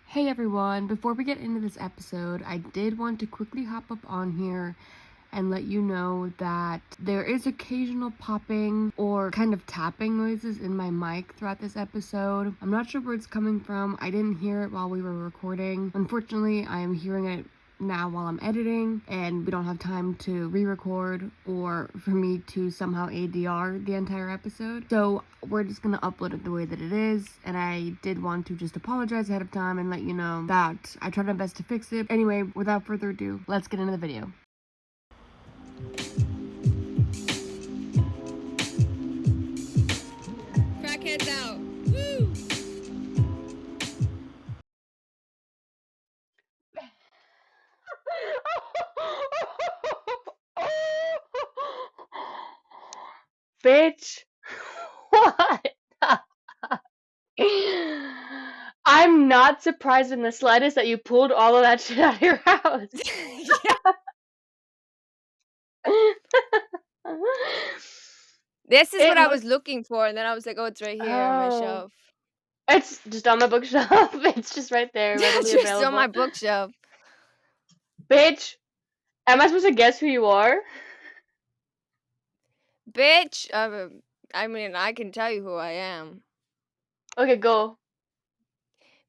Hey everyone, before we get into this episode, I did want to quickly hop up on here and let you know that there is occasional popping or kind of tapping noises in my mic throughout this episode. I'm not sure where it's coming from. I didn't hear it while we were recording. Unfortunately, I am hearing it now while I'm editing, and we don't have time to re-record or for me to somehow ADR the entire episode. So we're just gonna upload it the way that it is, and I did want to just apologize ahead of time and let you know that I tried my best to fix it. Anyway, without further ado, let's get into the video. Crackheads out. Woo! Bitch, what? I'm not surprised in the slightest that you pulled all of that shit out of your house. This is It what I looks. was looking for, and then I was like, oh, it's right here on my Oh, shelf. it's just on my bookshelf. It's just right there, readily Just on available. my bookshelf. Bitch, am I supposed to guess who you are? Bitch. I mean, I can tell you who I am. Okay, go.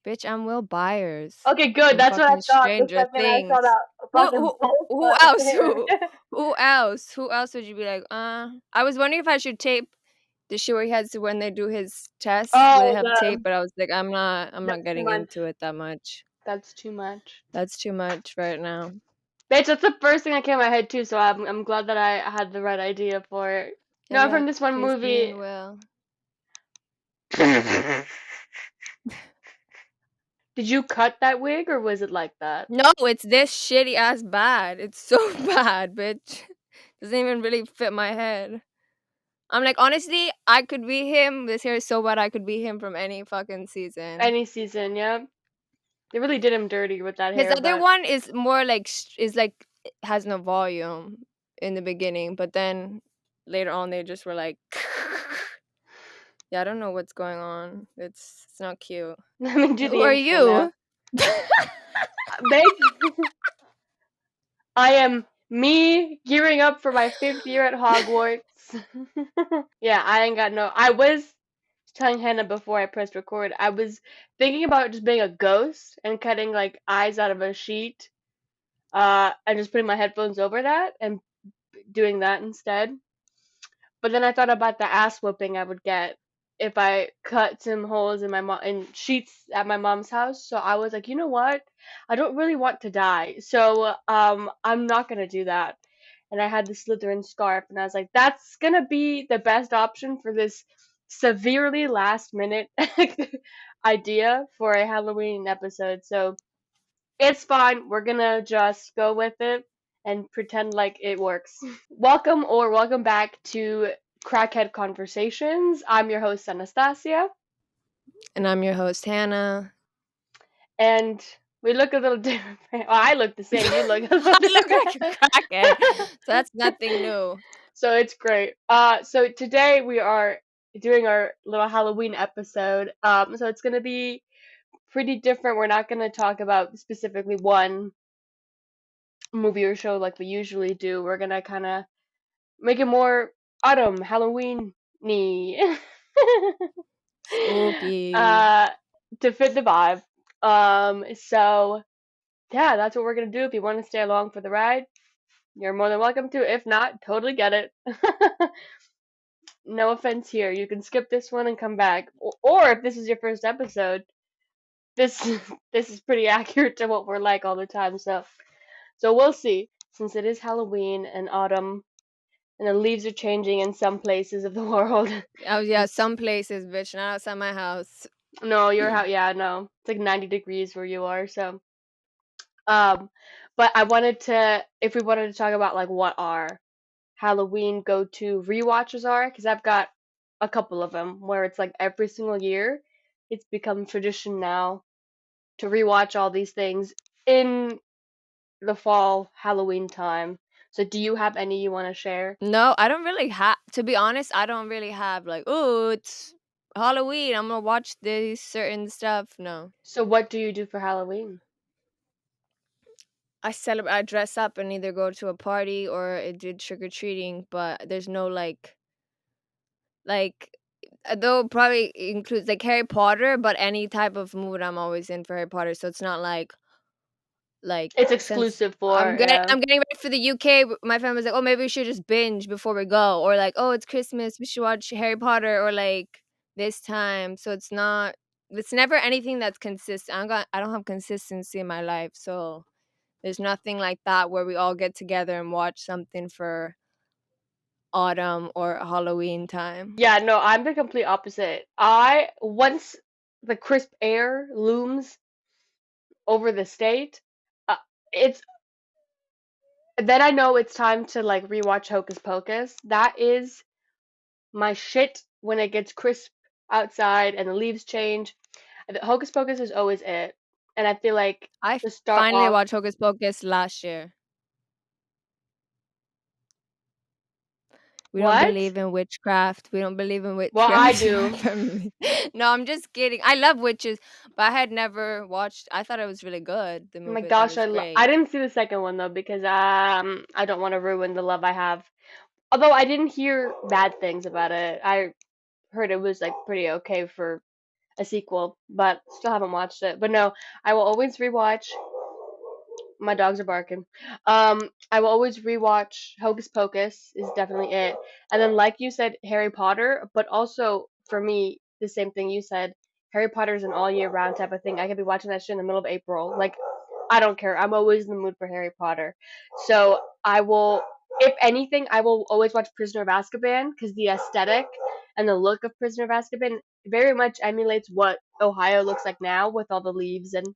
Bitch, I'm Will Byers Okay, good. from That's what I fucking thought the Stranger second I saw Things. that fucking post Who right else? there. Who else? Who else would you be like, I was wondering if I should tape the shit where he has to when they do his tests where they Oh, have tape, but I was like, I'm not that's too getting much. into it that much. That's too much. That's too much right now. Bitch, that's the first thing that came to my head too, so I'm glad that I had the right idea for it. No, I'm Yeah, from this one Casey movie. and Will. Did you cut that wig or was it like that? No, it's this shitty ass bad. It's so bad, bitch. Doesn't even really fit my head. I'm like, honestly, I could be him. This hair is so bad, I could be him from any fucking season. Any season, yeah. They really did him dirty with that His hair, other but one is more like has no volume in the beginning, but then later on they just were like, yeah, I don't know what's going on. It's not cute. let me do Who the are intro now. you? I am me gearing up for my 5th year at Hogwarts. Yeah, I ain't got no. I was telling Hannah before I pressed record, I was thinking about just being a ghost and cutting like eyes out of a sheet, and just putting my headphones over that and doing that instead. But then I thought about the ass whooping I would get if I cut some holes in my mom in sheets at my mom's house. So I was like, you know what? I don't really want to die, so I'm not gonna do that. And I had the Slytherin scarf, and I was like, that's gonna be the best option for this severely last minute idea for a Halloween episode. So it's fine. We're gonna just go with it and pretend like it works. Welcome back to Crackhead Conversations. I'm your host, Anastasia, And I'm your host, Hannah. and we look a little different. Well, I look the same, you look a little I look like different. a crackhead, so that's nothing new. So it's great. So today we are doing our little Halloween episode. So it's gonna be pretty different. We're not gonna talk about specifically one movie or show like we usually do. We're gonna kind of make it more autumn, Halloween-y. Spooky. uh, to fit the vibe. So yeah, that's what we're gonna do. If you want to stay along for the ride, you're more than welcome to. If not, totally get it. No offense here. You can skip this one and come back. Or if this is your first episode, this this is pretty accurate to what we're like all the time. So we'll see. Since it is Halloween and autumn, and the leaves are changing in some places of the world. Oh yeah, some places, bitch, not outside my house. No, your house. Yeah, no, it's like 90 degrees where you are. So, um, but I wanted to, if we wanted to talk about like what our Halloween go-to rewatches are, because I've got a couple of them where it's like every single year, it's become tradition now to rewatch all these things in the fall Halloween time. So, do you have any you want to share? No, I don't really have. To be honest, I don't really have like, oh, it's Halloween, I'm gonna watch this certain stuff. No, So what do you do for Halloween? I celebrate. I dress up and either go to a party or I did trick or treating. But there's no like though probably includes like Harry Potter, but any type of mood I'm always in for Harry Potter. So it's not like It's since exclusive for, yeah. I'm getting ready for the UK. My family's like, oh, maybe we should just binge before we go, or like, oh, it's Christmas, we should watch Harry Potter, or like this time. So it's not. It's never anything that's consistent. I don't have consistency in my life, so there's nothing like that where we all get together and watch something for autumn or Halloween time. Yeah, no, I'm the complete opposite. I once the crisp air looms over the state, it's then I know it's time to like rewatch Hocus Pocus. That is my shit when it gets crisp outside and the leaves change. Hocus Pocus is always it. And I feel like I to start finally off, watched Hocus Pocus last year. We don't what? believe in witchcraft. We don't believe in Well, I witchcraft in my do. family. No, I'm just kidding. I love witches, but I had never watched. I thought it was really good. The Oh my movie, I thought it gosh, was I great. didn't see the second one though because I don't want to ruin the love I have. Although I didn't hear bad things about it. I heard it was like pretty okay for a sequel, but still haven't watched it. But no, I will always rewatch. My dogs are barking. I will always rewatch Hocus Pocus is definitely it, and then like you said, Harry Potter. But also for me, the same thing you said. Harry Potter is an all year round type of thing. I could be watching that shit in the middle of April. Like I don't care. I'm always in the mood for Harry Potter. So I will, if anything, I will always watch Prisoner of Azkaban because the aesthetic and the look of Prisoner of Azkaban very much emulates what Ohio looks like now with all the leaves and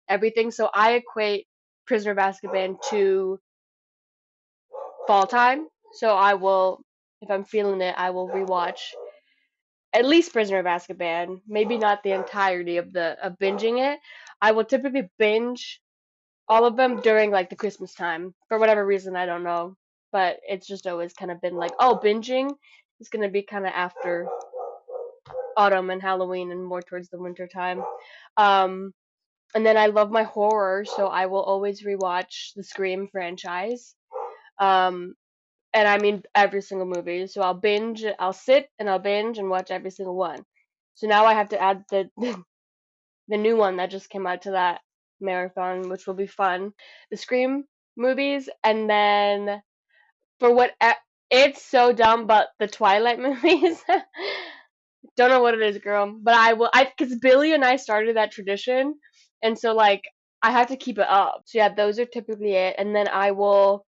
everything. So I equate Prisoner of Azkaban to fall time. So I will, if I'm feeling it, I will rewatch at least Prisoner of Azkaban. Maybe not the entirety of the of binging it. I will typically binge all of them during like the Christmas time for whatever reason I don't know, but it's just always kind of been like, oh, binging is gonna be kind of after autumn and Halloween and more towards the winter time. Um, and then I love my horror, so I will always rewatch the Scream franchise. Um, and I mean every single movie. So I'll sit and I'll binge and watch every single one. So now I have to add the new one that just came out to that marathon, which will be fun. The Scream movies, and then for what it's so dumb, but the Twilight movies. Don't know what it is, girl, but I will. I because Billy and I started that tradition, and so like I have to keep it up. So yeah, those are typically it, and then I will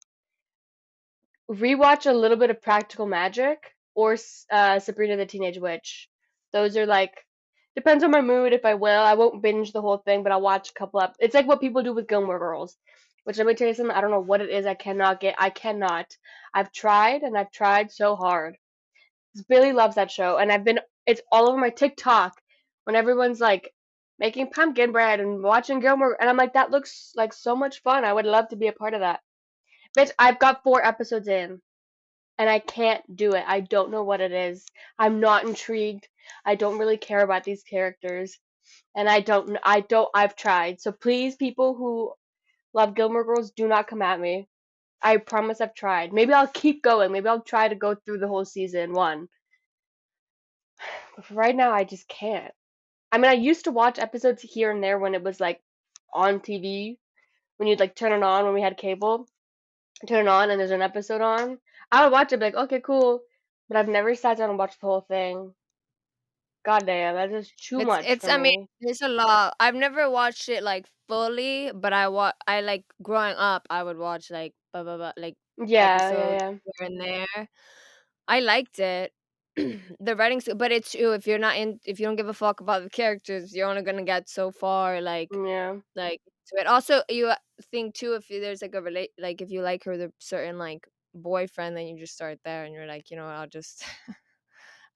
rewatch a little bit of Practical Magic or Sabrina the Teenage Witch. Those are like depends on my mood if I will. I won't binge the whole thing, but I'll watch a couple up. It's like what people do with Gilmore Girls. Which let me tell you something, I don't know what it is I cannot get. I cannot. I've tried and I've tried so hard. 'Cause Billy loves that show and it's all over my TikTok when everyone's like making pumpkin bread and watching Gilmore and I'm like that looks like so much fun. I would love to be a part of that. Bitch, I've got 4 episodes in and I can't do it. I don't know what it is. I'm not intrigued. I don't really care about these characters, and I've tried. So please, people who love Gilmore Girls, do not come at me. I promise I've tried. Maybe I'll keep going. Maybe I'll try to go through the whole season one. But for right now, I just can't. I mean, I used to watch episodes here and there when it was like on TV, when you'd like turn it on when we had cable. Turn it on and there's an episode on. I would watch it, be like, okay, cool. But I've never sat down and watched the whole thing. God damn, that is too much It's for I mean, me. there's a lot. I've never watched it like fully, but I like growing up, I would watch like blah blah blah like Yeah, yeah, episodes yeah. here and there. I liked it. The writing's but it's true if you don't give a fuck about the characters, you're only gonna get so far Yeah. like to it. Also, you think too if there's like a relate like if you like her the certain like boyfriend, then you just start there and you're like, you know, I'll just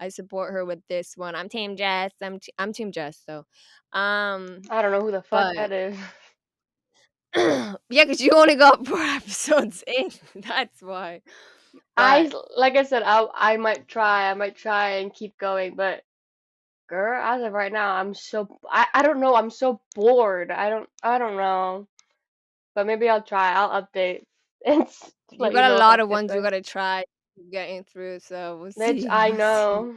I support her with this one. I'm Team Jess. I'm Team Jess though. Um, I don't know who the fuck but that is. yeah, because you only got 4 episodes in. That's why. I But like I said, I might try and keep going, but Girl, as of right now, I don't know, I'm so bored. I don't know. But maybe I'll try. I'll update and You let you got a know if I lot of get ones you there. gotta try getting through, so we'll Bitch, see. I We'll see. know.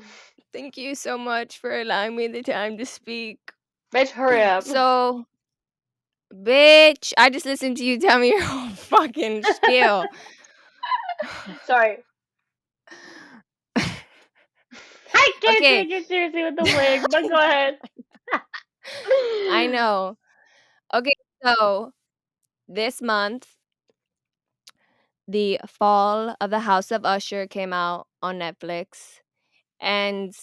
Thank you so much for allowing me the time to speak. Bitch, hurry up. So, bitch, I just listened to you tell me your whole fucking spiel. Sorry. I can't Okay. take you seriously with the wig, but go ahead. I know. Okay, so this month, the Fall of the House of Usher came out on Netflix. And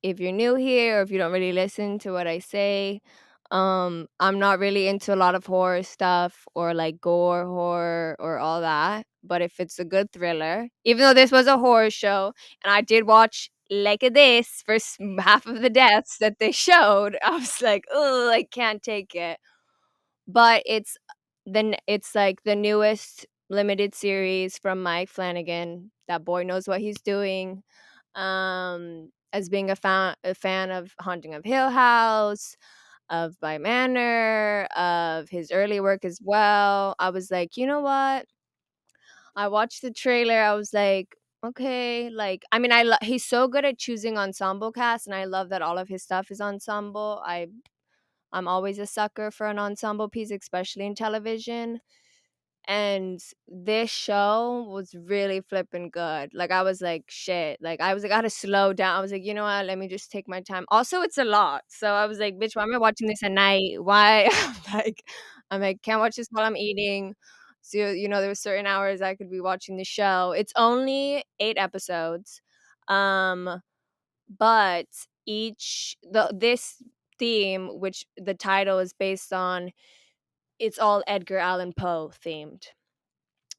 if you're new here or if you don't really listen to what I say, I'm not really into a lot of horror stuff or like gore horror or all that. But if it's a good thriller, even though this was a horror show and I did watch like this for half of the deaths that they showed, I was like, oh, I can't take it. But it's like the newest limited series from Mike Flanagan. That boy knows what he's doing. As being a fan of Haunting of Hill House, of By Manor, of his early work as well, I was like, you know what? I watched the trailer. I was like, okay, like I mean, he's so good at choosing ensemble cast, and I love that all of his stuff is ensemble. I'm always a sucker for an ensemble piece, especially in television. And this show was really flipping good. Like I was like, shit. Like I was like, I gotta slow down. I was like, you know what? Let me just take my time. Also, it's a lot. So I was like, bitch, why am I watching this at night? Why? I'm like, can't watch this while I'm eating. So there were certain hours I could be watching the show. It's only 8 episodes. But this theme, which the title is based on, it's all Edgar Allan Poe themed.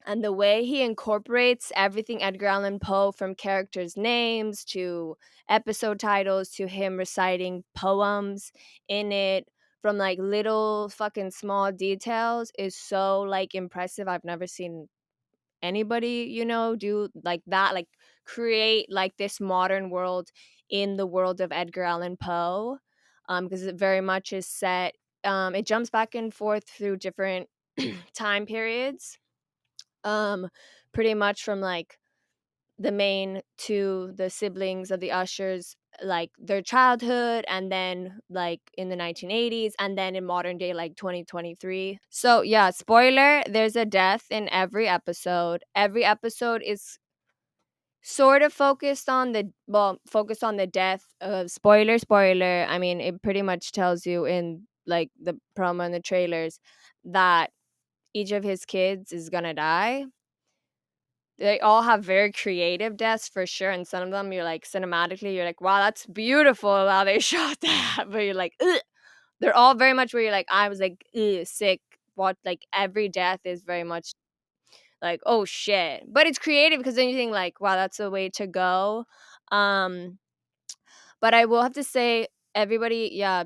And the way he incorporates everything Edgar Allan Poe, from characters' names to episode titles to him reciting poems in it, from like little fucking small details, is so like impressive. I've never seen anybody, do like that, like create like this modern world in the world of Edgar Allan Poe. Because it very much is set, it jumps back and forth through different time periods, um pretty much from like the main to the siblings of the Ushers, like their childhood, and then like in the 1980s, and then in modern day, like 2023. So yeah, spoiler, there's a death in every episode is sort of focused on the death of, spoiler, I mean, it pretty much tells you in like the promo and the trailers that each of his kids is gonna die. They all have very creative deaths for sure, and some of them you're like cinematically, you're like, wow, that's beautiful how they shot that. But you're like, ugh. They're all very much where you're like, I was like, ugh, sick. What, like every death is very much like, oh shit. But it's creative because then you think like, wow, that's a way to go. Um, but I will have to say, everybody, yeah,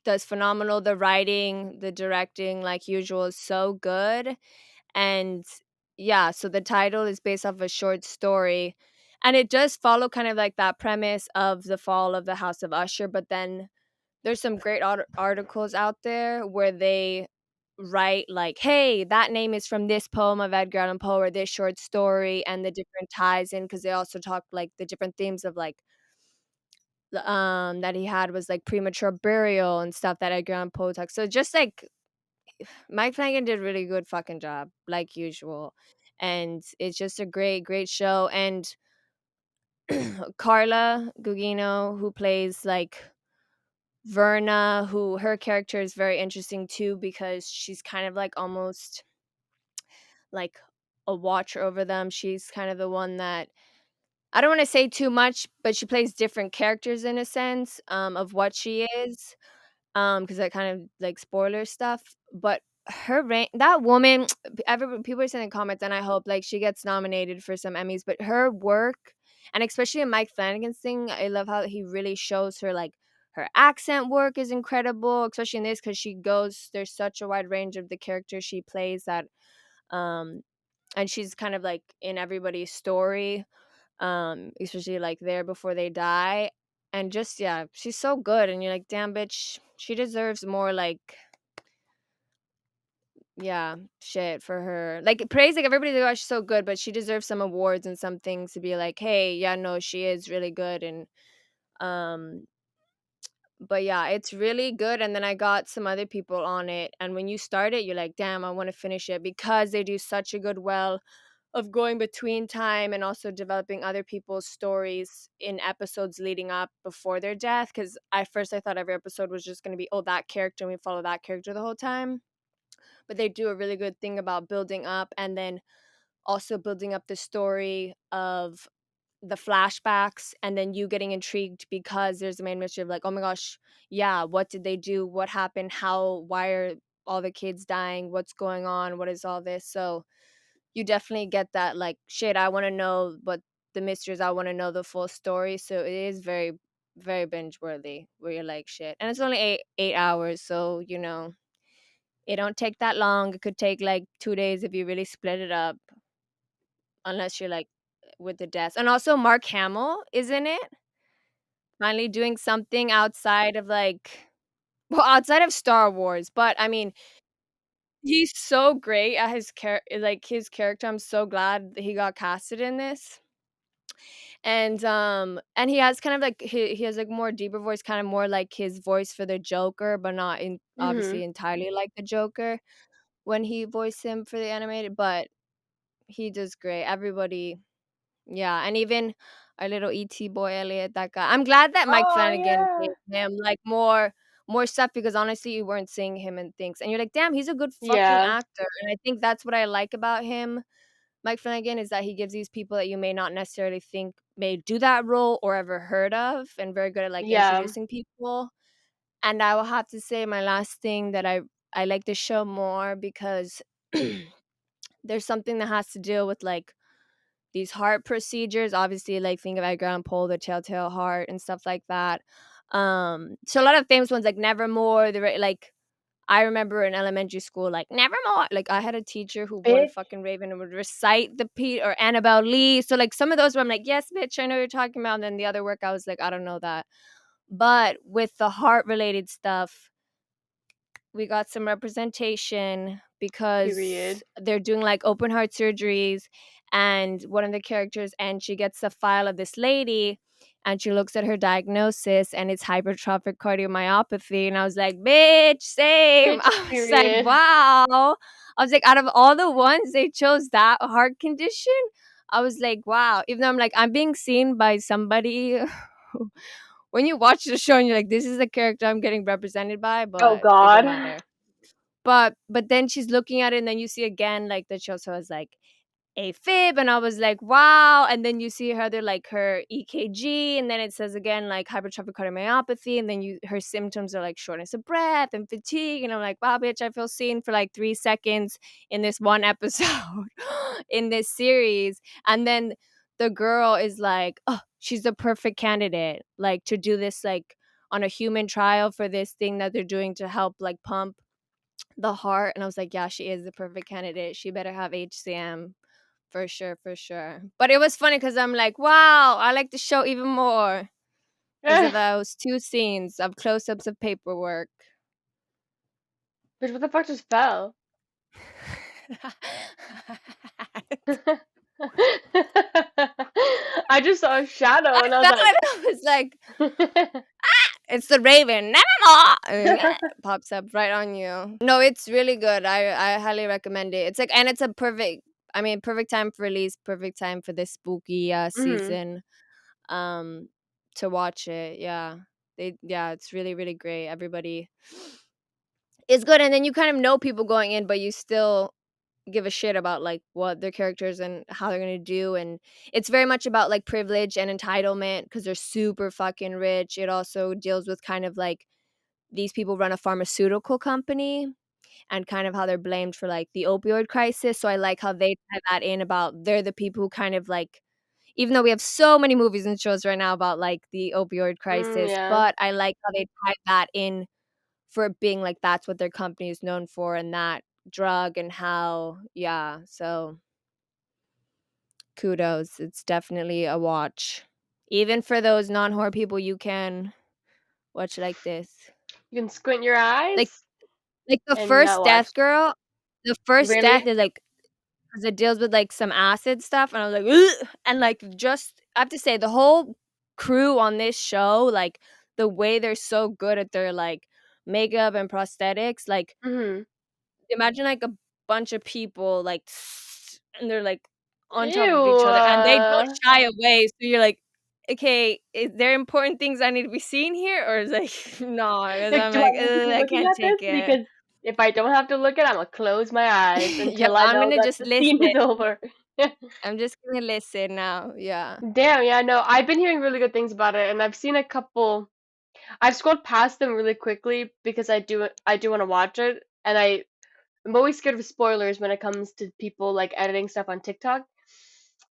does phenomenal. The writing, the directing, like usual, is so good. And yeah, so the title is based off a short story. And it does follow kind of like that premise of the fall of the House of Usher. But then there's some great articles out there where they write like, hey, that name is from this poem of Edgar Allan Poe or this short story, and the different ties in, because they also talk like the different themes of like that he had was like premature burial and stuff that Edgar Allan Poe talks. So just like Mike Flanagan did a really good fucking job, like usual. And it's just a great, great show. And Carla Gugino, who plays like Verna, who her character is very interesting too, because she's kind of like almost like a watcher over them. She's kind of the one that, I don't want to say too much, but she plays different characters in a sense, of what she is, because that kind of like spoiler stuff. But that woman, people are sending comments, and I hope like she gets nominated for some Emmys. But her work, and especially in Mike Flanagan's thing, I love how he really shows her like her accent work is incredible, especially in this, because there's such a wide range of the characters she plays that, um, and she's kind of like in everybody's story, especially like there before they die. and just yeah, she's so good, and you're like, damn, bitch, she deserves more like yeah, shit for her. Like praise, like everybody's like, oh, she's so good, but she deserves some awards and some things to be like, hey, yeah, no, she is really good, and um but yeah, it's really good. And then I got some other people on it. And when you start it, you're like, damn, I want to finish it because they do such a good well of going between time and also developing other people's stories in episodes leading up before their death. Because at first I thought every episode was just going to be, oh, that character, and we follow that character the whole time. But they do a really good thing about building up and then also building up the story of the flashbacks and then you getting intrigued because there's the main mystery of like, oh my gosh, yeah, what did they do? What happened? How, why are all the kids dying? What's going on? What is all this? So you definitely get that like, shit, I want to know what the mysteries, I want to know the full story. So it is very, very binge worthy where you're like, shit. And it's only eight hours. So, you know, it don't take that long. It could take like 2 days if you really split it up, unless you're like with the desk. And also Mark Hamill is in it. Finally doing something outside of like well, outside of Star Wars, but I mean, he's so great at his character. I'm so glad that he got casted in this. And he has kind of like he has like more deeper voice, kind of more like his voice for the Joker, but not in Mhm. obviously entirely like the Joker when he voiced him for the animated, but he does great. Everybody. Yeah, and even our little ET boy Elliot, that guy. I'm glad that Mike Oh Flanagan gave yeah. him like more stuff because honestly you weren't seeing him in things. And you're like, damn, he's a good fucking Yeah. actor. And I think that's what I like about him, Mike Flanagan, is that he gives these people that you may not necessarily think may do that role or ever heard of and very good at like Yeah. introducing people. And I will have to say my last thing that I like the show more because there's something that has to deal with like these heart procedures. Obviously, like think of Edgar Allan Poe, the Telltale Heart, and stuff like that. So a lot of famous ones like Nevermore. Like I remember in elementary school, like Nevermore. Like I had a teacher who wore the Bitch. fucking raven and would recite the Pete or Annabelle Lee. So like some of those where I'm like, yes, bitch, I know what you're talking about. And then the other work, I was like, I don't know that. But with the heart related stuff, we got some representation because Period. they're doing like open heart surgeries, and one of the characters, and she gets a file of this lady and she looks at her diagnosis and it's hypertrophic cardiomyopathy, and I was like, bitch, same. Bitch. I was like, Period. wow. I was like, out of all the ones they chose that heart condition. I was like, wow. Even though I'm like, I'm being seen by somebody when you watch the show and you're like, this is the character I'm getting represented by, Oh but it don't God. matter. But then she's looking at it and then you see again like the show so it's like a fib, and I was like, wow. And then you see her, they're like her EKG, and then it says again like hypertrophic cardiomyopathy, and then you her symptoms are like shortness of breath and fatigue, and I'm like, wow, bitch, I feel seen for like 3 seconds in this one episode in this series. And then the girl is like, oh, she's the perfect candidate like to do this like on a human trial for this thing that they're doing to help like pump the heart. And I was like, yeah, she is the perfect candidate. She better have HCM for sure, for sure. But it was funny because I'm like, wow, I like the show even more because of Bitch, those two scenes of close ups of paperwork. what the fuck just fell? I just saw a shadow I and I was felt like, it. I was like, it's the Raven. Nevermore. And it pops up right on you. No, it's really good. I highly recommend it. It's like, and it's a perfect. I mean, perfect time for release. Perfect time for this spooky mhm. season. Um, to watch it. Yeah, yeah, it's really really great. Everybody is good, and then you kind of know people going in, but you still give a shit about like what their characters and how they're gonna do. And it's very much about like privilege and entitlement because they're super fucking rich. It also deals with kind of like these people run a pharmaceutical company and kind of how they're blamed for like the opioid crisis. So I like how they tie that in about they're the people who kind of like, even though we have so many movies and shows right now about like the opioid Mm, crisis, yeah. but I like how they tie that in for it being like that's what their company is known for and that drug and how yeah, so kudos. It's definitely a watch. Even for those non-horror people, you can watch like this. You can squint your Like eyes like the and not first watch. death girl, the first death Really? is like 'cause it deals with, like, some acid stuff, and I was like, "Ugh," and, like, just I have to say the whole crew on this show, like, the way they're so good at their, like, makeup and prosthetics, like, Mhm. imagine, like, a bunch of people, like, and they're, like, on top of Ew. each other, and they don't shy away, so you're like, "Okay, is there important things I need to be seeing here?" Or is like, "No," 'cause Like, I'm do I like, need to "Ugh, be I looking can't at this? take it." Because if I don't have to look at it, Imma close my eyes Yep, until I I'm know gonna that just the scene listen. is over. I'm just gonna listen now, yeah. Damn, yeah, no, I've been hearing really good things about it, and I've seen a couple. I've scrolled past them really quickly because I do want to watch it, and I'm always scared of spoilers when it comes to people like editing stuff on TikTok.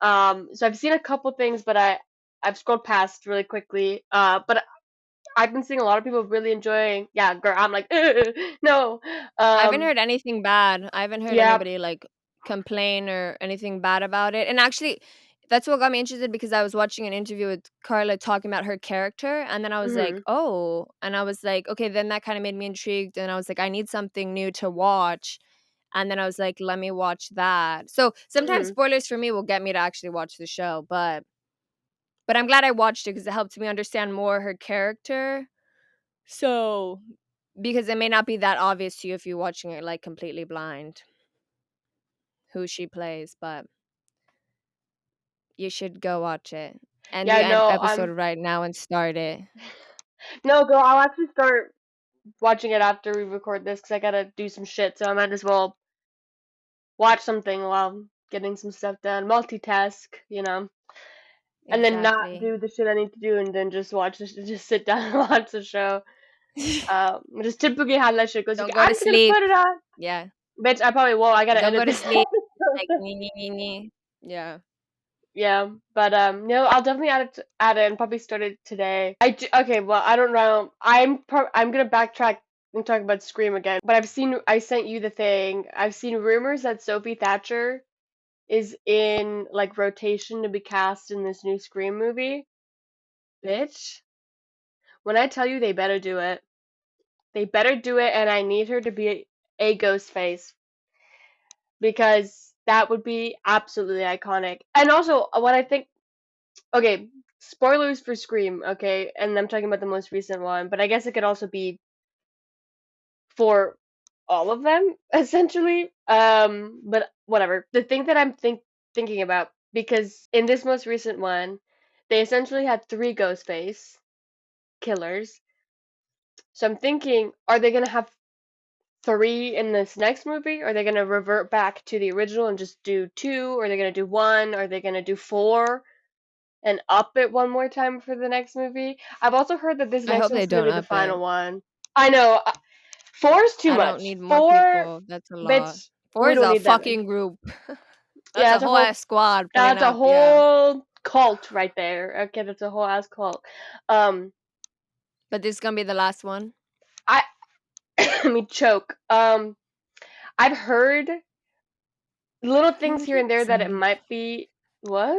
So I've seen a couple things, but I've scrolled past really quickly. But I've been seeing a lot of people really enjoying. Yeah, girl, I'm like, no. I haven't Um, heard anything bad. I haven't heard yeah. anybody, like, complain or anything bad about it, and actually, that's what got me interested because I was watching an interview with Carla talking about her character, and then I was like, Mhm. "Oh," and I was like, "Okay," then that kinda made me intrigued, and I was like, "I need something new to watch," and then I was like, "Let me watch that." So, sometimes Mhm. spoilers for me will get me to actually watch the show, but I'm glad I watched it because it helped me understand more her character. So because it may not be that obvious to you if you're watching it, like, completely blind who she plays, but you should go watch it. End the Yeah, no, episode right now and start it. no, girl, I'll actually start watching it after we record this because I gotta do some shit, so I might as well watch something while getting some stuff done, multitask, and then not Exactly. do the shit I need to do, and then just watch this, just sit down and watch the show. Which is typically how that shit goes. Like, Don't go I'm to just gonna sleep. put it on, Yeah. bitch. I probably won't. I gotta Don't go edit to this sleep. Like, episode. "Nee, nee, nee, nee." Yeah. Yeah, but no, I'll definitely add it and probably start it today. Okay, well, I don't know. I'm gonna backtrack and talk about Scream again. But I sent you the thing. I've seen rumors that Sophie Thatcher is in like rotation to be cast in this new Scream movie. Bitch, when I tell you they better do it, they better do it, and I need her to be a ghost face because that would be absolutely iconic. And also, what I think, okay, spoilers for Scream, okay, and I'm talking about the most recent one, but I guess it could also be for all of them, essentially. But whatever. The thing that I'm thinking about, because in this most recent one, they essentially had three Ghostface killers. So I'm thinking, are they gonna have three in this next movie? Are they gonna revert back to the original and just do two? Are they gonna do one? Are they gonna do four? And up it one more time for the next movie. I've also heard that this I next hope they one's gonna don't be the up it. final one. I know. Four is too I don't much. need more Four, people. That's a lot. bitch, 4 we is don't a need that many. fucking group. That's Yeah, a whole ass squad pulling that's a up, yeah. whole cult right there. Okay, that's a whole ass cult. Um, But this is gonna be the last one. I let me choke. I've heard little I've things heard here it and there that it said. might be what?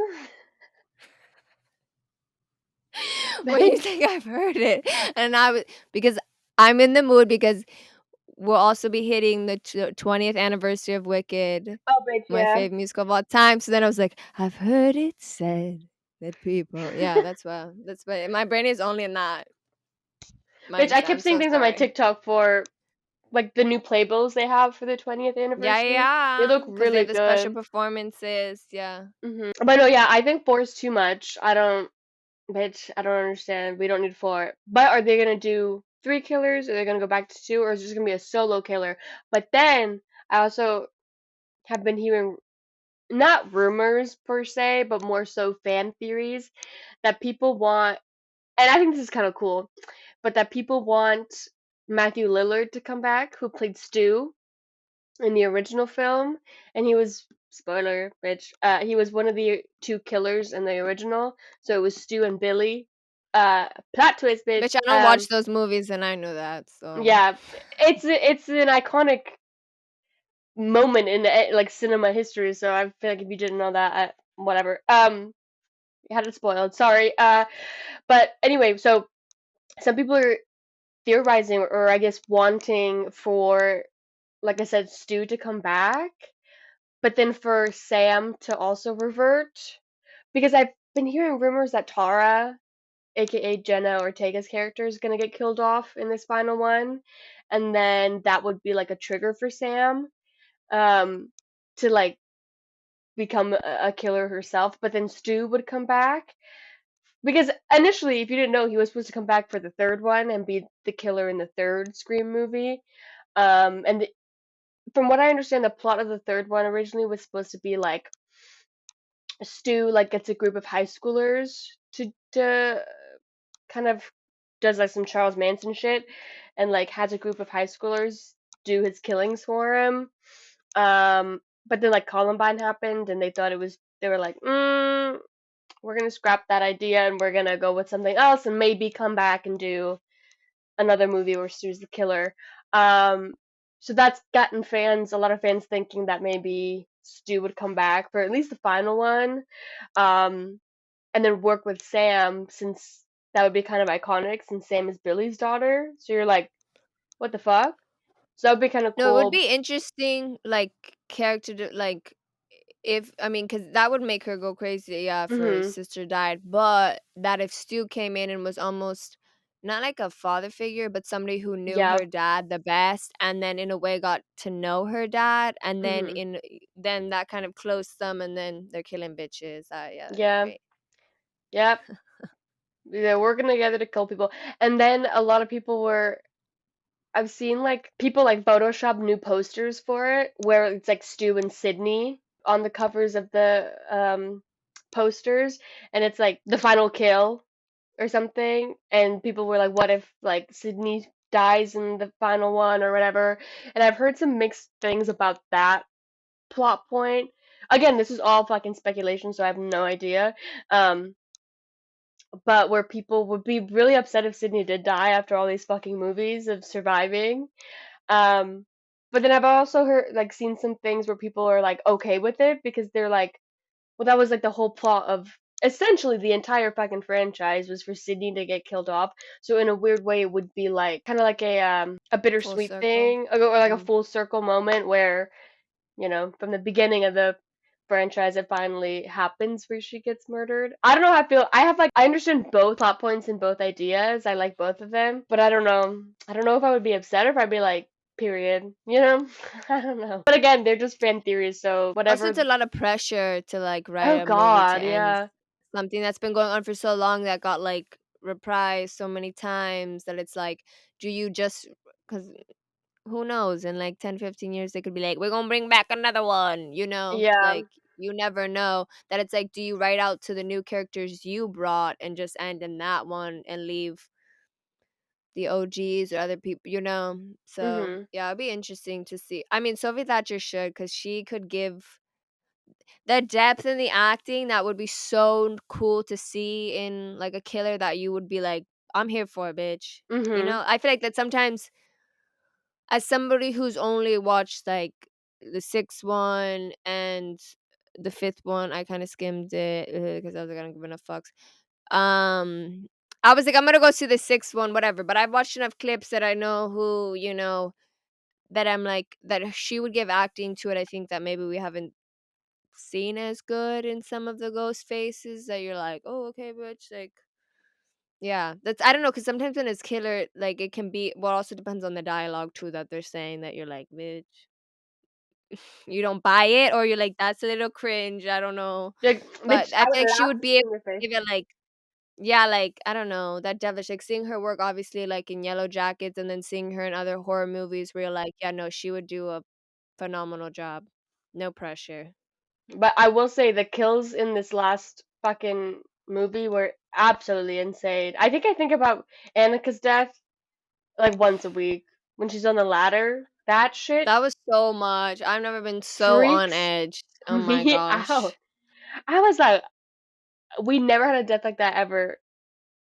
When you Bitch. say I've heard it, and I was because I'm in the mood because we'll also be hitting the 20th anniversary of Wicked, Oh, bitch, my yeah. favorite musical of all time. So then I was like, I've heard it said that people, yeah, that's why my brain is only in that Bitch, I mindset. kept I'm seeing so things on my sorry. TikTok for like the new playbills they have for the 20th Yeah, anniversary. They yeah, look because they really have the special good. performances. Yeah, But no, yeah, I think four is too much. Bitch, I don't understand. We don't need four. But are they gonna do three killers? Are they gonna go back to two? Or is it just gonna be a solo killer? But then I also have been hearing not rumors per se, but more so fan theories that people want, and I think this is kind of cool, but that people want Matthew Lillard to come back, who played Stu in the original film, and he was spoiler, bitch. He was one of the two killers in the original, so it was Stu and Billy. Plot twist, bitch. bitch, I don't watch those movies, and I knew that. So Yeah, it's an iconic moment in like cinema history. So I feel like if you didn't know that, whatever. You had it spoiled. Sorry. But anyway, so some people are theorizing, or I guess wanting for, like I said, Stu to come back, but then for Sam to also revert, because I've been hearing rumors that Tara, aka Jenna Ortega's character, is gonna get killed off in this final one, and then that would be like a trigger for Sam, um, to like become a killer herself. But then Stu would come back, because initially, if you didn't know, he was supposed to come back for the third one and be the killer in the third Scream movie. And from what I understand, the plot of the third one originally was supposed to be like Stu like gets a group of high schoolers to kind of does like some Charles Manson shit, and like has a group of high schoolers do his killings for him. But then like Columbine happened, and they were like, we're gonna scrap that idea and we're gonna go with something else and maybe come back and do another movie where Stu's the killer. Um, so that's gotten a lot of fans thinking that maybe Stu would come back for at least the final one, um, and then work with Sam, since that would be kind of iconic since Sam is Billy's daughter. So you're like, what the fuck? So that would be kind of No, it would cool. be interesting, like, like, if I mean, because that would make her go crazy, yeah, if her Mhm. sister died, but that if Stu came in and was almost not like a father figure, but somebody who knew Yeah. her dad the best, and then in a way got to know her dad, and then Mhm. then that kind of closed them, and then they're killing bitches. Yeah, that'd be Yeah. great. Yep. They're working together to kill people. And then a lot of people were I've seen like people like Photoshop new posters for it where it's like Stu and Sydney on the covers of the posters, and it's like the final kill or something, and people were like, what if like Sydney dies in the final one or whatever. And I've heard some mixed things about that plot point. Again, this is all fucking speculation, so I have no idea. Um but where people would be really upset if Sydney did die after all these fucking movies of surviving. Um, but then I've also heard like seen some things where people are like okay with it because they're like, well, that was like the whole plot of essentially the entire fucking franchise was for Sydney to get killed off. So in a weird way, it would be like kind of like a Full bittersweet circle. thing, or like a Mm. full circle moment where from the beginning of the franchise, it finally happens where she gets murdered. I don't know how I feel. I understand both plot points and both ideas. I like both of them, but I don't know. I don't know if I would be upset or if I'd be like, period. I don't know. But again, they're just fan theories, so Also, whatever. it's a lot of pressure to, like, write Oh a movie to God, end yeah. something that's been going on for so long that got, like, reprised so many times that it's like, do you just because who knows? In, like, 10, 15 years, they could be like, "We're gonna bring back another one," you know? Yeah. Like, you never know. That it's like, do you write out to the new characters you brought and just end in that one and leave the OGs or other people, you know? So, Mhm. yeah, it'd be interesting to see. I mean, Sophie Thatcher should, because she could give the depth in the acting that would be so cool to see in, like, a killer that you would be like, "I'm here for it, bitch." You Mhm. know? I feel like that sometimes as somebody who's only watched, like, the 6th one and the 5th one, I kinda skimmed it, because I was like, "I don't give enough fucks." Um, I was like, "I'm gonna go see the 6th one, whatever," but I've watched enough clips that I know who, that I'm like that she would give acting to it, I think that maybe we haven't seen as good in some of the ghost faces that you're like, "Oh, okay, bitch," like yeah, that's I don't know, because sometimes when it's killer, like, it can be well, also depends on the dialogue too that they're saying that you're like, "Bitch," you don't buy it or you're like, "That's a little cringe," I don't know, Like, but bitch, I I feel would like she laugh would be able in your face. to give it, like yeah, like, I don't know, that devilish like, seeing her work obviously, like, in Yellow Jackets and then seeing her in other horror movies where you're like, "Yeah, no, she would do a phenomenal job." No pressure. But I will say the kills in this last fucking movie were absolutely insane. I think about Annika's death like once a week when she's on the ladder. That shit That was so much. I've never been so on freaks edge. Oh my me out. gosh. I was like, we never had a death like that ever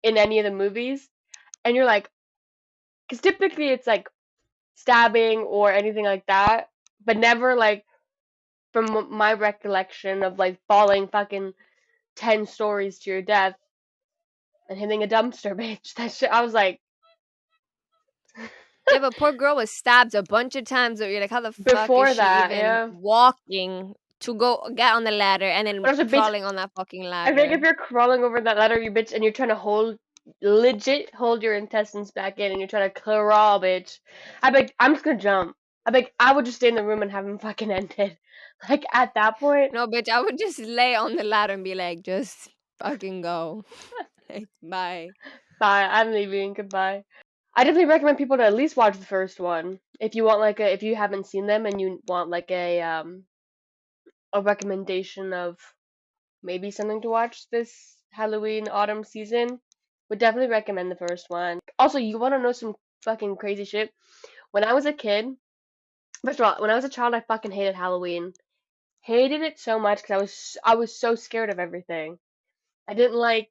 in any of the movies. And you're like, because typically it's like stabbing or anything like that, but never like from my recollection of like falling fucking 10 stories to your death and hitting a dumpster, bitch. That shit, I was like, Yeah, but poor girl was stabbed a bunch of times. So you're like, how the fuck is before she that, even yeah. walking to go get on the ladder and then But also, bitch, crawling on that fucking I think if ladder? you're crawling over that ladder, you bitch, and you're trying to legit hold your intestines back in, and you're trying to crawl, bitch. I like, I'm just gonna jump. I would just stay in the room and have him fucking ended. Like at that point, No, bitch, I would just lay on the ladder and be like, just fucking go. Like, bye. bye. I'm leaving. Goodbye. I definitely recommend people to at least watch the first one if you want if you haven't seen them and you want like a recommendation of maybe something to watch this Halloween autumn season. Would definitely recommend the first one. Also, you want to know some fucking crazy shit? When I was a kid, first of all, when I was a child, I fucking hated Halloween. Hated it so much because I was so scared of everything. I didn't like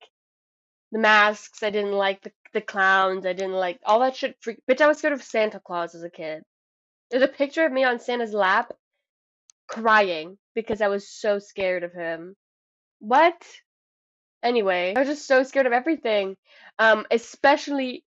the masks. I didn't like the clowns. I didn't like all that shit. Bitch, I was scared of Santa Claus as a kid. There's a picture of me on Santa's lap crying because I was so scared of him. What? Anyway, I was just so scared of everything. Especially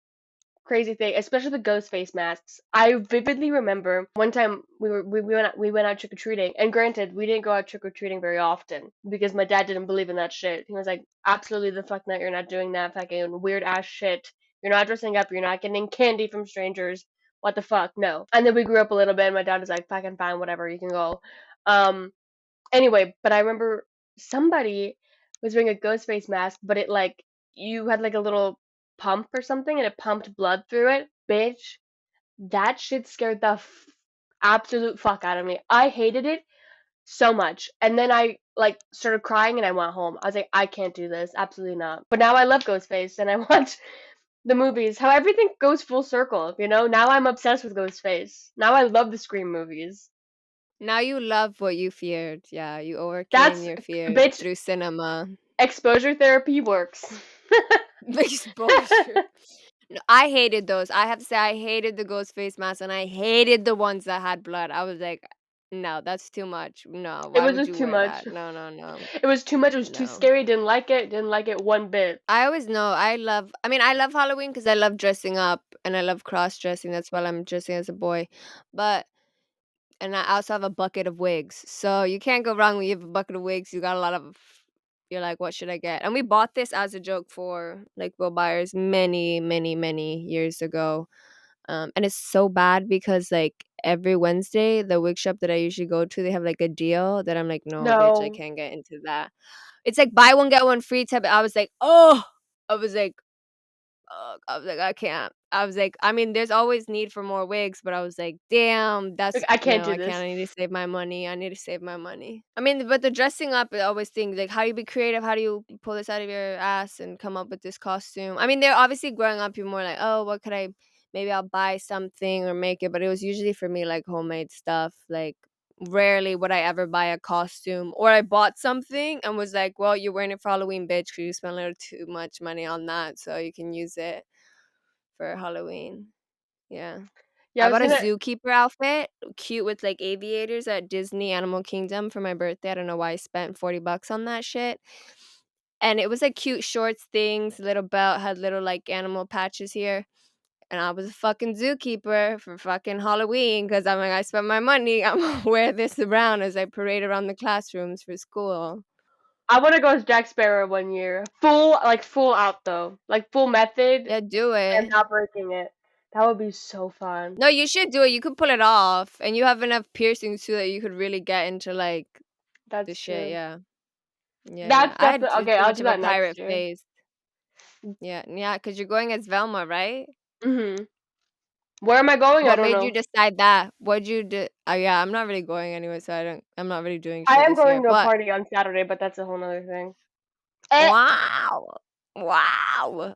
crazy thing, especially the ghost face masks. I vividly remember one time we went out trick or treating, and granted, we didn't go out trick or treating very often because my dad didn't believe in that shit. He was like, "Absolutely the fuck not! You're not doing that fucking weird ass shit. You're not dressing up. You're not getting candy from strangers. What the fuck? No." And then we grew up a little bit, and my dad was like, "Fucking fine, whatever. You can go." Um, Anyway, but I remember somebody was wearing a ghost face mask, but it like you had like a little pump or something and it pumped blood through it. Bitch, that shit scared the absolute fuck out of me. I hated it so much. And then I like started crying and I went home. I was like, I can't do this. Absolutely not. But now I love Ghostface and I watch the movies. How everything goes full circle, you know? Now I'm obsessed with Ghostface. Now I love the Scream movies. Now you love what you feared. Yeah, you overcame That's your fears bitch, through cinema. exposure therapy works. Exposure. No, I hated those. I have to say, I hated the ghost face mask, and I hated the ones that had blood. I was like, no, that's too much. No, It why was would just you too wear much. that? No, no, no, It was too much. It was too no. scary. Didn't like it. Didn't like it one bit. I always know. I mean, I love Halloween because I love dressing up and I love cross dressing. That's why I'm dressing as a boy. But and I also have a bucket of wigs. So you can't go wrong when you have a bucket of wigs. You got a lot of you're like, what should I get? And we bought this as a joke for like Will Byers many, many, many years ago. And it's so bad because like every Wednesday, the wig shop that I usually go to, they have like a deal that I'm like, no, bitch, I No, can't get into that. It's like buy one get one free type. I was like, oh, I was like, I was like, I can't. I was like, I mean, there's always need for more wigs, but I was like, damn, like, that's I can't no, do I can't. this. I need to save my money. I need to save my money. I mean, but the dressing up, I always think like, how do you be creative? How do you pull this out of your ass and come up with this costume? I mean, they're obviously growing up. You're more like, oh, what could I? Maybe I'll buy something or make it. But it was usually for me like homemade stuff. Like rarely would I ever buy a costume or I bought something and was like, well, you're wearing it for Halloween, bitch, because you spent a little too much money on that, so you can use it for Halloween. Yeah. Yeah, I I was bought a gonna. zookeeper outfit, cute with like aviators at Disney Animal Kingdom for my birthday. I don't know why I spent $40 on that shit. And it was like cute shorts things, little belt, had little like animal patches here. And I was a fucking zookeeper for fucking Halloween because I'm like, I spent my money. I'm gonna wear this around as I parade around the classrooms for school. I want to go as Jack Sparrow one year. Full out though, like full method Yeah, do and it. not breaking it. That would be so fun. No, you should do it. You could pull it off. And you have enough piercings too that you could really get into like the That's shit, true. yeah. Yeah, yeah. That's I had definitely okay. too I'll much do of a that next pirate year. face. Yeah, yeah, because you're going as Velma, right? Mhm. Where am I going? I What don't made you know. decide that? What'd you do? Yeah, I'm not really going anyway, so I'm not really doing I shit am this year. going to a But party on Saturday, but that's a whole nother thing. Eh. wow. Wow.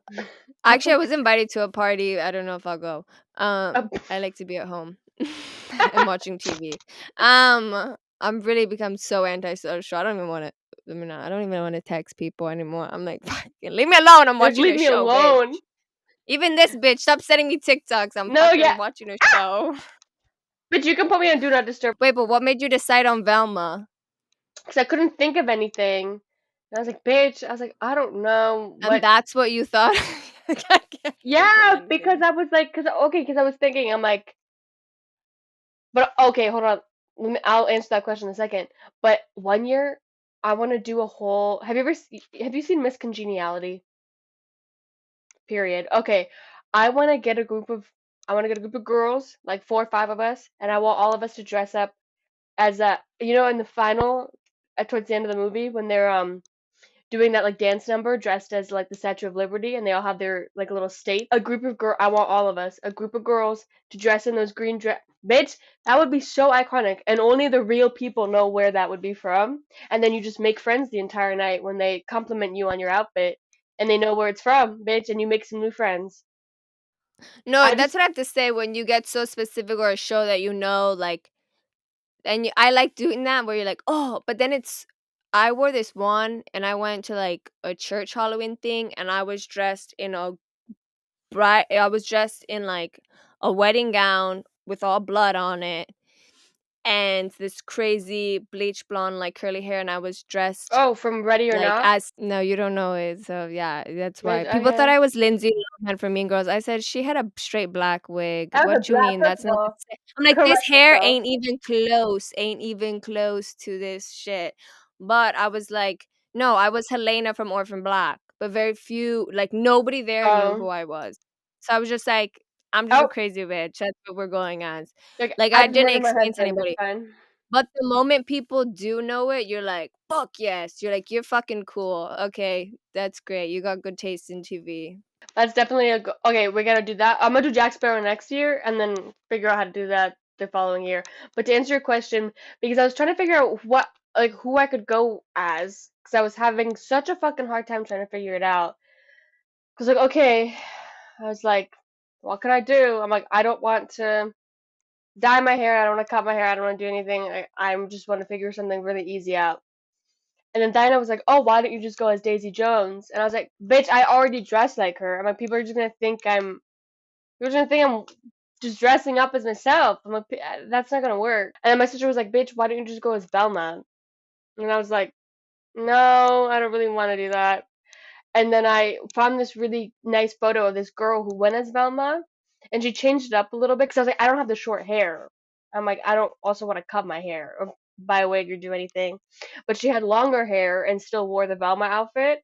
Actually, I was invited to a party. I don't know if I'll go. I like to be at home and watching TV. I'm really become so anti-social. I don't even want to. I mean, I don't even want to text people anymore. I'm like, fucking leave me alone. I'm Like watching leave a me show, bitch. alone. Even this bitch, stop sending me TikToks. I'm No, yeah. fucking watching a Ah! show. But you can put me on Do Not Disturb Wait, but what made you decide on Velma? because I couldn't think of anything. And I was like, bitch. I was like, I don't know And what. that's what you thought? I can't think of Yeah, because anything. I was like, because I was thinking, I'm like, but okay, hold on. I'll answer that question in a second. But one year, I want to do a whole. Have you seen Miss Congeniality? Period. Okay, I want to get a group of. I want to get a group of girls, like 4 or 5 of us, and I want all of us to dress up as a. In the final, towards the end of the movie, when they're doing that like dance number dressed as like the Statue of Liberty, and they all have their like little state. A group of girl, I want all of us, a group of girls to dress in those green dress. Bitch, that would be so iconic, and only the real people know where that would be from. And then you just make friends the entire night when they compliment you on your outfit, and they know where it's from, bitch, and you make some new friends. No, I that's just what I have to say when you get so specific or a show that you know, like, and I like doing that where you're like, oh, but then it's. I wore this one, and I went to like a church Halloween thing, and I was dressed in like a wedding gown with all blood on it, and this crazy bleach blonde like curly hair, and I was dressed oh, from Ready or like, Not, as no, you don't know it, so yeah, that's bitch. why. People thought Okay, I was Lindsay Lohan from Mean Girls. I said she had a straight black wig. that was a What you black. mean? First That's of not the all, same. I'm like, this correct hair yourself. ain't even close to this shit. But I was like, no, I was Helena from Orphan Black, but very few, like nobody there knew who Um. I was. So I was just like, I'm just a Oh, crazy bitch. That's what we're going as. like Like I I just didn't murdered my explain to husband. It's anybody. fine. But the moment people do know it, you're like, "Fuck yes." You're like, "You're fucking cool. Okay, that's great. You got good taste in TV." That's definitely okay. We gotta do that. I'm gonna do Jack Sparrow next year, and then figure out how to do that the following year. But to answer your question, because I was trying to figure out who I could go as, because I was having such a fucking hard time trying to figure it out. Because like, okay, I was like, what can I do? I'm like, I don't want to dye my hair. I don't want to cut my hair. I don't want to do anything. I'm just want to figure something really easy out. And then Dinah was like, "Oh, why don't you just go as Daisy Jones?" And I was like, "Bitch, I already dress like her. I'm like, people are just gonna think I'm just dressing up as myself. I'm like, that's not gonna work." And then my sister was like, "Bitch, why don't you just go as Velma?" And I was like, "No, I don't really want to do that." And then I found this really nice photo of this girl who went as Velma, and she changed it up a little bit because I was like, I don't have the short hair. I'm like, I don't also want to cut my hair or buy a wig or do anything. But she had longer hair and still wore the Velma outfit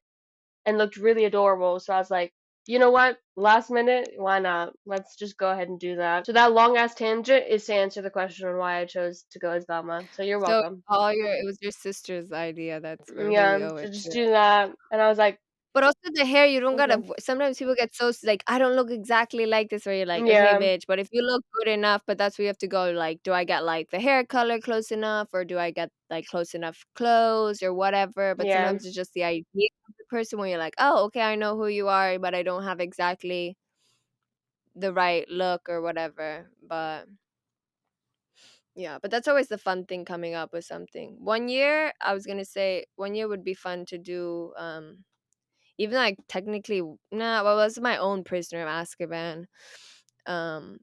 and looked really adorable. So I was like, you know what? Last minute, why not? Let's just go ahead and do that. So that long ass tangent is to answer the question on why I chose to go as Velma. So you're So welcome. it was your sister's idea. That's who we Yeah, owe so it just to. do that. And I was like, But also the hair, you don't gotta. okay. Sometimes people get so like, I don't look exactly like this, where you're like, okay, Yeah, bitch. But if you look good enough, but that's where you have to go. Like, do I get like the hair color close enough, or do I get like close enough clothes or whatever? But yeah. sometimes it's just the idea of the person where you're like, oh, okay, I know who you are, but I don't have exactly the right look or whatever. But yeah, but that's always the fun thing coming up with something. One year, I was gonna say one year would be fun to do. Even like technically, nah, well, I was my own Prisoner of Azkaban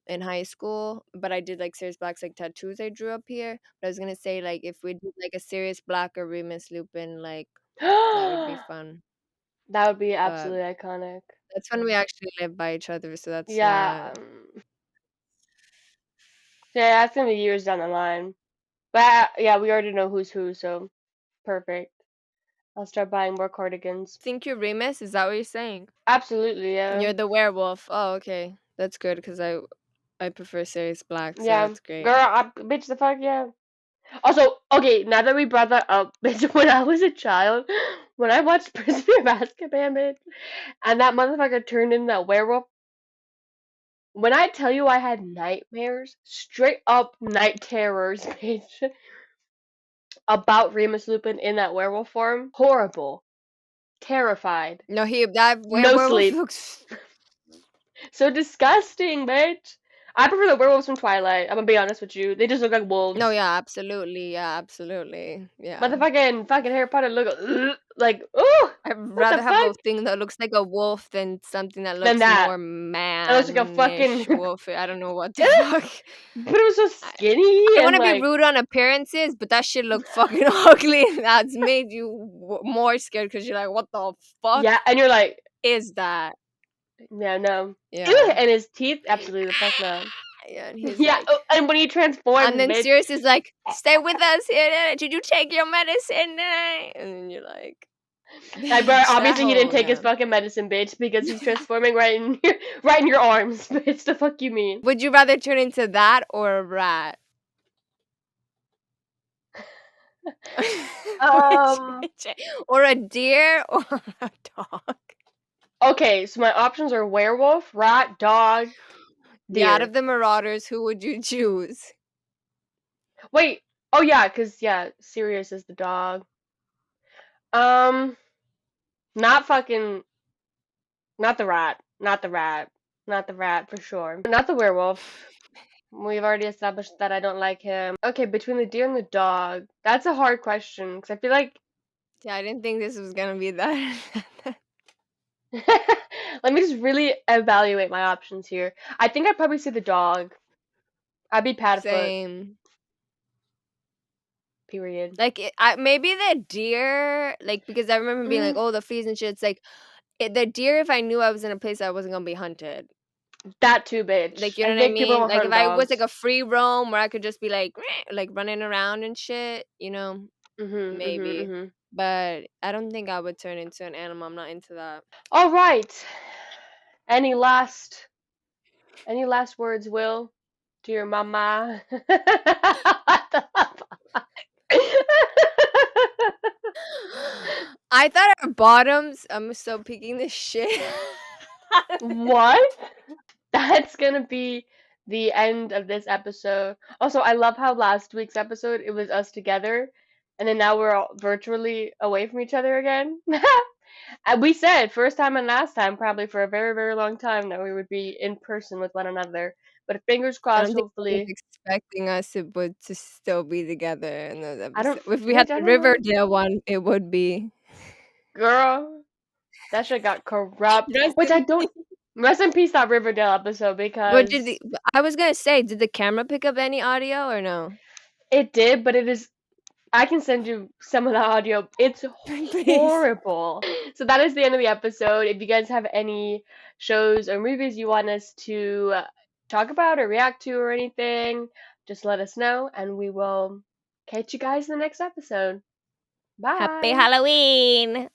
in high school, but I did like Sirius Black's like tattoos I drew up here. But I was gonna say like if we did like a Sirius Black or Remus Lupin, like that would be That fun. would be But absolutely iconic. that's when we actually live by each other, so that's not. Yeah. Yeah, that's gonna be years down the line. But yeah, we already know who's who, so perfect. I'll start buying more cardigans. Think you're Remus? Is that what you're saying? Absolutely, yeah. You're the werewolf. Oh, okay, that's good because I prefer Sirius Black, so Yeah. that's great. Girl, bitch, the fuck, yeah. Also, okay, now that we brought that up, bitch, when I was a child, when I watched Prisoner of Azkaban, bitch, and that motherfucker turned into that werewolf, when I tell you I had nightmares, straight up night terrors, bitch, about Remus Lupin in that werewolf form, horrible, terrified, No, that no werewolf sleep, looks. so disgusting, bitch. I prefer the werewolves from Twilight. I'm gonna be honest with you. They just look like No, wolves. yeah, absolutely, yeah, absolutely, But yeah. the fucking Harry Potter look like ooh. I'd What the rather have fuck? a thing that looks like a wolf than something that Than looks that. more That looks like a fucking. mannish wolf. I don't know what the fuck. But it was so I, skinny I don't and want to be like. rude on appearances, but that shit looked fucking ugly. And that's made you more scared because you're like, what the fuck Yeah, and you're like, is that? yeah, no. Ew, Yeah. and his teeth, absolutely the fuck no. Yeah, and he's Yeah, like, and when he and transforms, then bitch. Sirius is like, stay with us here. Did you take your medicine tonight? And then you're like, I bro, bitch, that obviously he didn't whole, take his yeah. fucking medicine, bitch, because he's transforming right in your arms, bitch. The fuck you mean? Would you rather turn into that or a rat? Um. Or a deer or a dog? Okay, so my options are werewolf, rat, dog, Yeah, out of deer. the Marauders, who would you choose? Wait. Oh yeah, cause yeah, Sirius is the dog. Um, not fucking, not the rat, not the rat, not the rat for sure. Not the werewolf. We've already established that I don't like him. Okay, between the deer and the dog, that's a hard question because I feel like. Yeah, I didn't think this was gonna be that. Let me just really evaluate my options here. I think I'd probably say the dog. I'd be Padfoot. Same. Period. Like, maybe the deer, like, because I remember being like, Mm, oh, the fleas and shit. It's like, the deer, if I knew I was in a place I wasn't gonna be hunted. that too, Like, bitch. you I know what I think people mean? don't Like, if hunt I was like dogs. a free roam where I could just be like, like running around and shit, Mhm, mhm, maybe. mhm. But I don't think I would turn into an animal. I'm not into that. All right. Any last any last words, Will, to your mama? What the fuck? I thought our bottoms. I'm so picking this shit. What? That's gonna be the end of this episode. Also, I love how last week's episode it was us together, and then now we're all virtually away from each other again. And we said first time and last time, probably for a very, very long time, that we would be in person with one another. But fingers I crossed, don't think I was hopefully. expecting us to still be together in those I don't, episodes. If we had bitch, I the don't know. Riverdale one, it would be. Girl, that shit got corrupt. Rest Which I in don't. Rest in peace, that Riverdale episode, But did because I was gonna say, did the camera pick up any audio or no? it did, but it is. I can send you some of the audio. It's Please. horrible. So that is the end of the episode. If you guys have any shows or movies you want us to talk about or react to or anything, just let us know and we will catch you guys in the next episode. Happy Bye. Halloween!